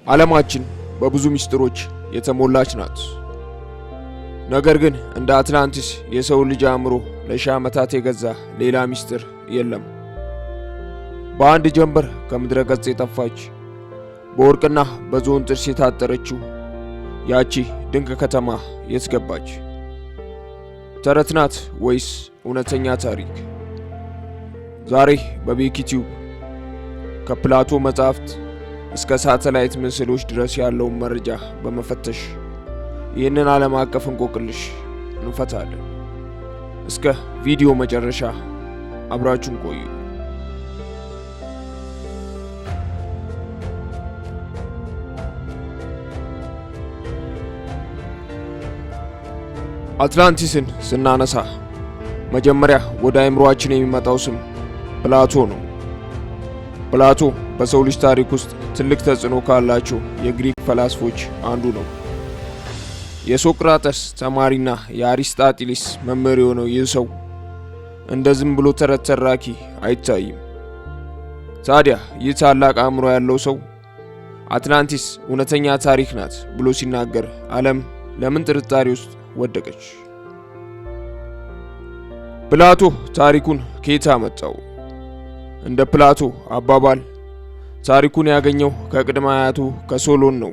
ዓለማችን በብዙ ሚስጥሮች የተሞላች ናት። ነገር ግን እንደ አትላንቲስ የሰው ልጅ አእምሮ ለሺህ ዓመታት የገዛ ሌላ ሚስጥር የለም። በአንድ ጀንበር ከምድረ ገጽ የጠፋች በወርቅና በዝሆን ጥርስ የታጠረችው ያቺ ድንቅ ከተማ የት ገባች? ተረት ናት ወይስ እውነተኛ ታሪክ? ዛሬ በቤኪቲዩብ ከፕላቶ መጻሕፍት እስከ ሳተላይት ምስሎች ድረስ ያለውን መረጃ በመፈተሽ ይህንን ዓለም አቀፍ እንቆቅልሽ እንፈታለን። እስከ ቪዲዮ መጨረሻ አብራችሁን ቆዩ። አትላንቲስን ስናነሳ መጀመሪያ ወደ አእምሮአችን የሚመጣው ስም ፕላቶ ነው። ፕላቶ በሰው ልጅ ታሪክ ውስጥ ትልቅ ተጽዕኖ ካላቸው የግሪክ ፈላስፎች አንዱ ነው። የሶቅራጠስ ተማሪና የአሪስጣጢሊስ መምህር የሆነው ይህ ሰው እንደ ዝም ብሎ ተረት ተራኪ አይታይም። ታዲያ ይህ ታላቅ አእምሮ ያለው ሰው አትላንቲስ እውነተኛ ታሪክ ናት ብሎ ሲናገር ዓለም ለምን ጥርጣሬ ውስጥ ወደቀች? ፕላቶ ታሪኩን ከየት አመጣው? እንደ ፕላቶ አባባል ታሪኩን ያገኘው ከቅድመ አያቱ ከሶሎን ነው።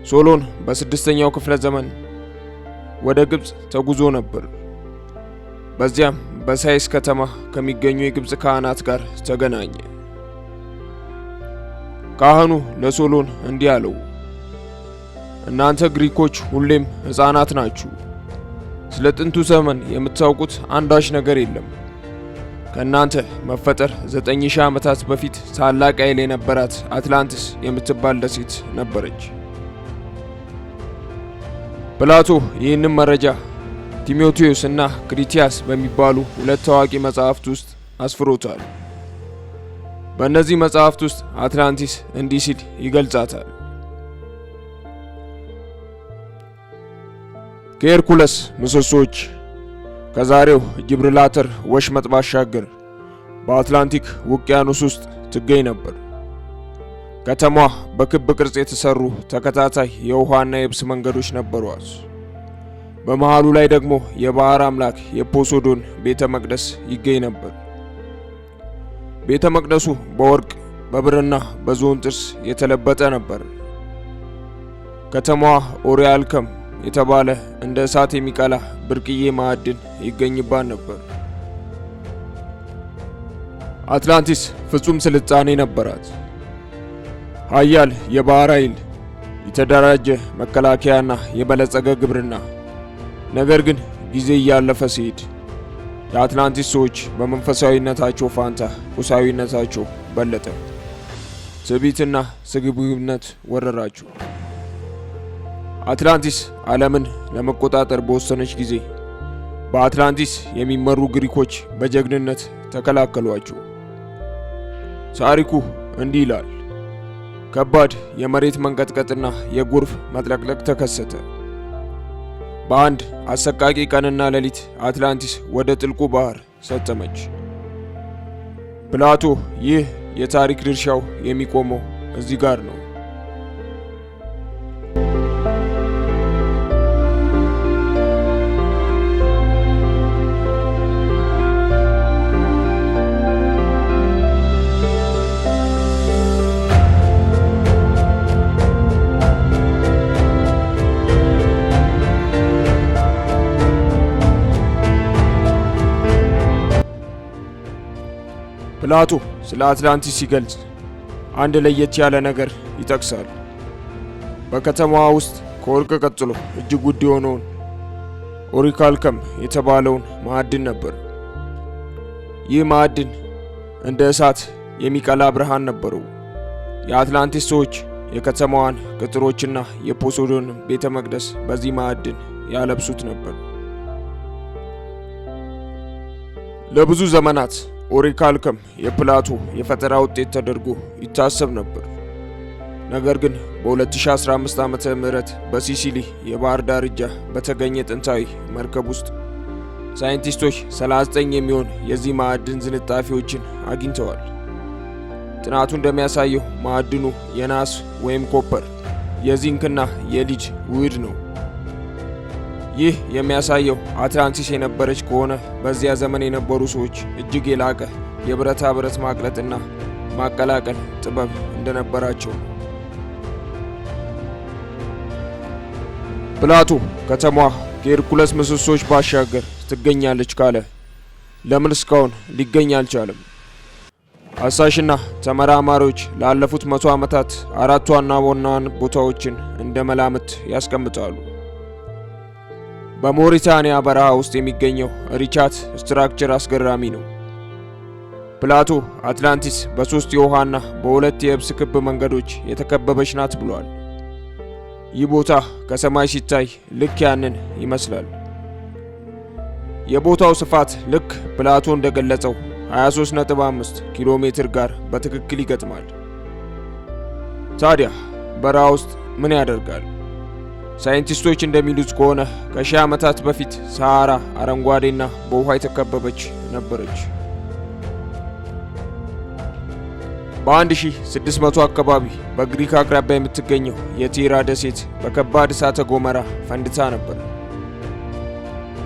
ሶሎን በ6ኛው ክፍለ ዘመን ወደ ግብጽ ተጉዞ ነበር። በዚያም በሳይስ ከተማ ከሚገኙ የግብጽ ካህናት ጋር ተገናኘ። ካህኑ ለሶሎን እንዲህ አለው፣ እናንተ ግሪኮች ሁሌም ሕፃናት ናችሁ። ስለ ጥንቱ ዘመን የምታውቁት አንዳች ነገር የለም። ከእናንተ መፈጠር 9000 ዓመታት በፊት ታላቅ ኃይል የነበራት አትላንቲስ የምትባል ደሴት ነበረች። ፕላቶ ይህንን መረጃ ቲሞቴዎስ እና ክሪቲያስ በሚባሉ ሁለት ታዋቂ መጻሕፍት ውስጥ አስፍሮታል። በእነዚህ መጻሕፍት ውስጥ አትላንቲስ እንዲህ ሲል ይገልጻታል። ከሄርኩለስ ምሰሶች ከዛሬው ጂብራልታር ወሽመጥ ባሻገር በአትላንቲክ ውቅያኖስ ውስጥ ትገኝ ነበር። ከተማዋ በክብ ቅርጽ የተሰሩ ተከታታይ የውሃና የብስ መንገዶች ነበሯት። በመሃሉ ላይ ደግሞ የባህር አምላክ የፖሶዶን ቤተ መቅደስ ይገኝ ነበር። ቤተ መቅደሱ በወርቅ በብርና በዝሆን ጥርስ የተለበጠ ነበር። ከተማዋ ኦሪያልከም የተባለ እንደ እሳት የሚቀላ ብርቅዬ ማዕድን ይገኝባት ነበር። አትላንቲስ ፍጹም ስልጣኔ ነበራት። ኃያል የባህር ኃይል፣ የተደራጀ መከላከያና የበለጸገ ግብርና። ነገር ግን ጊዜ እያለፈ ሲሄድ የአትላንቲስ ሰዎች በመንፈሳዊነታቸው ፋንታ ቁሳዊነታቸው በለጠ። ትዕቢትና ስግብግብነት ወረራቸው። አትላንቲስ ዓለምን ለመቆጣጠር በወሰነች ጊዜ በአትላንቲስ የሚመሩ ግሪኮች በጀግንነት ተከላከሏቸው። ታሪኩ እንዲህ ይላል። ከባድ የመሬት መንቀጥቀጥና የጎርፍ መጥለቅለቅ ተከሰተ። በአንድ አሰቃቂ ቀንና ሌሊት አትላንቲስ ወደ ጥልቁ ባህር ሰጠመች። ፕላቶ ይህ የታሪክ ድርሻው የሚቆመው እዚህ ጋር ነው። ፕላቶ ስለ አትላንቲስ ሲገልጽ አንድ ለየት ያለ ነገር ይጠቅሳል። በከተማዋ ውስጥ ከወርቅ ቀጥሎ እጅግ ውድ የሆነውን ኦሪካልከም የተባለውን ማዕድን ነበር። ይህ ማዕድን እንደ እሳት የሚቀላ ብርሃን ነበረው። የአትላንቲስ ሰዎች የከተማዋን ቅጥሮችና የፖሶዶን ቤተ መቅደስ በዚህ ማዕድን ያለብሱት ነበር። ለብዙ ዘመናት ኦሪካልከም የፕላቶ የፈጠራ ውጤት ተደርጎ ይታሰብ ነበር። ነገር ግን በ2015 ዓመተ ምህረት በሲሲሊ የባህር ዳርቻ በተገኘ ጥንታዊ መርከብ ውስጥ ሳይንቲስቶች 39 የሚሆን የዚህ ማዕድን ዝንጣፊዎችን አግኝተዋል። ጥናቱ እንደሚያሳየው ማዕድኑ የናስ ወይም ኮፐር፣ የዚንክና የሊድ ውህድ ነው። ይህ የሚያሳየው አትላንቲስ የነበረች ከሆነ በዚያ ዘመን የነበሩ ሰዎች እጅግ የላቀ የብረታ ብረት ማቅለጥና ማቀላቀል ጥበብ እንደነበራቸው ነው። ፕላቶ ከተማዋ ከሄርኩለስ ምሰሶች ባሻገር ትገኛለች ካለ ለምን እስካሁን ሊገኝ አልቻለም? አሳሽና ተመራማሪዎች ላለፉት 100 ዓመታት 4 ዋና ቦታዎችን እንደ መላምት ያስቀምጣሉ። በሞሪታኒያ በረሃ ውስጥ የሚገኘው ሪቻት ስትራክቸር አስገራሚ ነው። ፕላቶ አትላንቲስ በ3 የውሃና በ2 የብስ ክብ መንገዶች የተከበበች ናት ብሏል። ይህ ቦታ ከሰማይ ሲታይ ልክ ያንን ይመስላል። የቦታው ስፋት ልክ ፕላቶ እንደገለጸው 23.5 ኪሎ ሜትር ጋር በትክክል ይገጥማል። ታዲያ በረሃ ውስጥ ምን ያደርጋል? ሳይንቲስቶች እንደሚሉት ከሆነ ከ1000 ዓመታት በፊት ሰሃራ አረንጓዴና በውሃ የተከበበች ነበረች። በ1600 አካባቢ በግሪክ አቅራቢያ የምትገኘው የቲራ ደሴት በከባድ እሳተ ገሞራ ፈንድታ ነበር።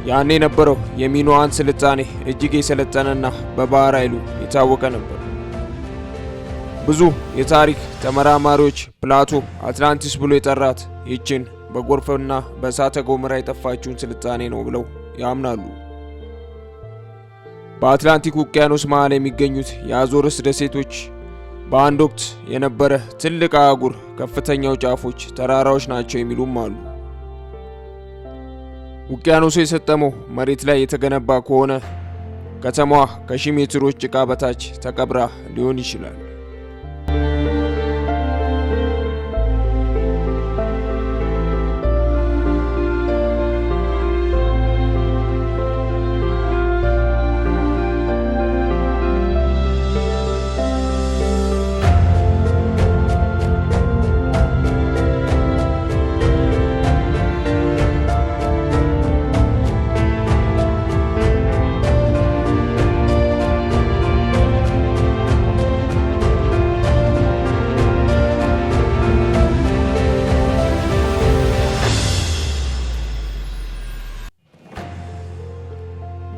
ያኔ የነበረው የሚኖአን ስልጣኔ እጅግ የሰለጠነና በባህር ኃይሉ የታወቀ ነበር። ብዙ የታሪክ ተመራማሪዎች ፕላቶ አትላንቲስ ብሎ የጠራት ይችን በጎርፍና በእሳተ ገሞራ የጠፋችውን ስልጣኔ ነው ብለው ያምናሉ። በአትላንቲክ ውቅያኖስ መሃል የሚገኙት የአዞርስ ደሴቶች በአንድ ወቅት የነበረ ትልቅ አህጉር ከፍተኛው ጫፎች ተራራዎች ናቸው የሚሉም አሉ። ውቅያኖሱ የሰጠመው መሬት ላይ የተገነባ ከሆነ ከተማዋ ከ1000 ሜትሮች ጭቃ በታች ተቀብራ ሊሆን ይችላል።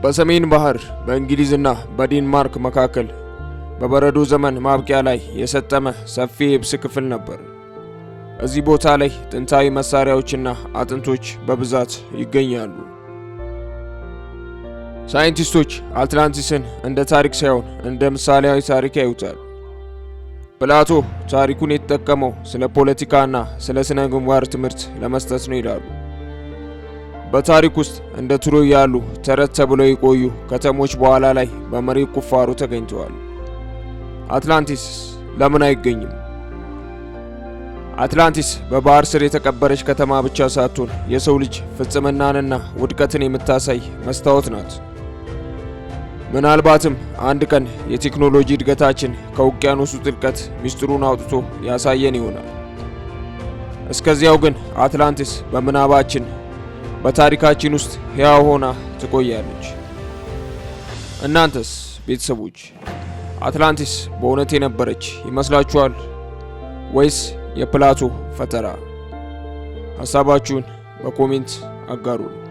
በሰሜን ባህር በእንግሊዝና በዴንማርክ መካከል በበረዶ ዘመን ማብቂያ ላይ የሰጠመ ሰፊ የብስ ክፍል ነበር። እዚህ ቦታ ላይ ጥንታዊ መሳሪያዎችና አጥንቶች በብዛት ይገኛሉ። ሳይንቲስቶች አትላንቲስን እንደ ታሪክ ሳይሆን እንደ ምሳሌያዊ ታሪክ ያዩታል። ፕላቶ ታሪኩን የተጠቀመው ስለ ፖለቲካና ስለ ስነ ምግባር ትምህርት ለመስጠት ነው ይላሉ። በታሪክ ውስጥ እንደ ትሮይ ያሉ ተረት ተብለው የቆዩ ከተሞች በኋላ ላይ በመሬት ቁፋሮ ተገኝተዋል። አትላንቲስ ለምን አይገኝም? አትላንቲስ በባህር ስር የተቀበረች ከተማ ብቻ ሳትሆን የሰው ልጅ ፍጽምናንና ውድቀትን የምታሳይ መስታወት ናት። ምናልባትም አንድ ቀን የቴክኖሎጂ እድገታችን ከውቅያኖሱ ጥልቀት ሚስጥሩን አውጥቶ ያሳየን ይሆናል። እስከዚያው ግን አትላንቲስ በምናባችን በታሪካችን ውስጥ ሕያው ሆና ትቆያለች። እናንተስ ቤተሰቦች አትላንቲስ በእውነት የነበረች ይመስላችኋል ወይስ የፕላቶ ፈጠራ? ሐሳባችሁን በኮሜንት አጋሩን።